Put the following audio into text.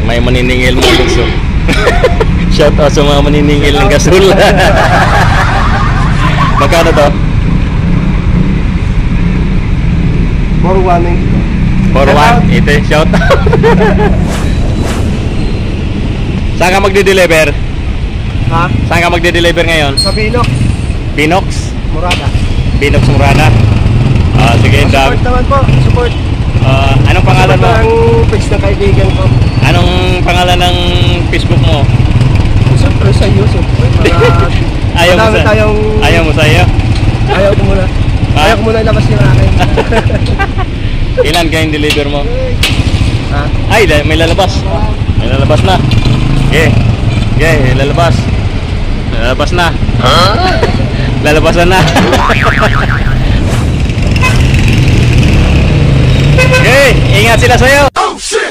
may maniningil mo gusto. Shout out sa mga maniningil ng gasol. Magkano to? 4-1. Ito, shout out. Saan ka magde-deliver? Ha? Saan ka magde-deliver ngayon? Sa Binox. Binox? Murada. Binox Murada. Sige, Support naman po. Support. Anong pangalan mo? Ang page na kaibigan ko. Anong pangalan ng Facebook mo? Siyempre sa YouTube. Ayaw mo sa Ayaw mo sa iyo? Ayaw ko muna. Ayaw ko muna ilabas yung akin. Ilan kayong deliver mo? Ha? Ay, may lalabas. May lalabas na. Lalabas. Lalabas na. Lalabasan na. Ingat sila sa'yo. Oh shit!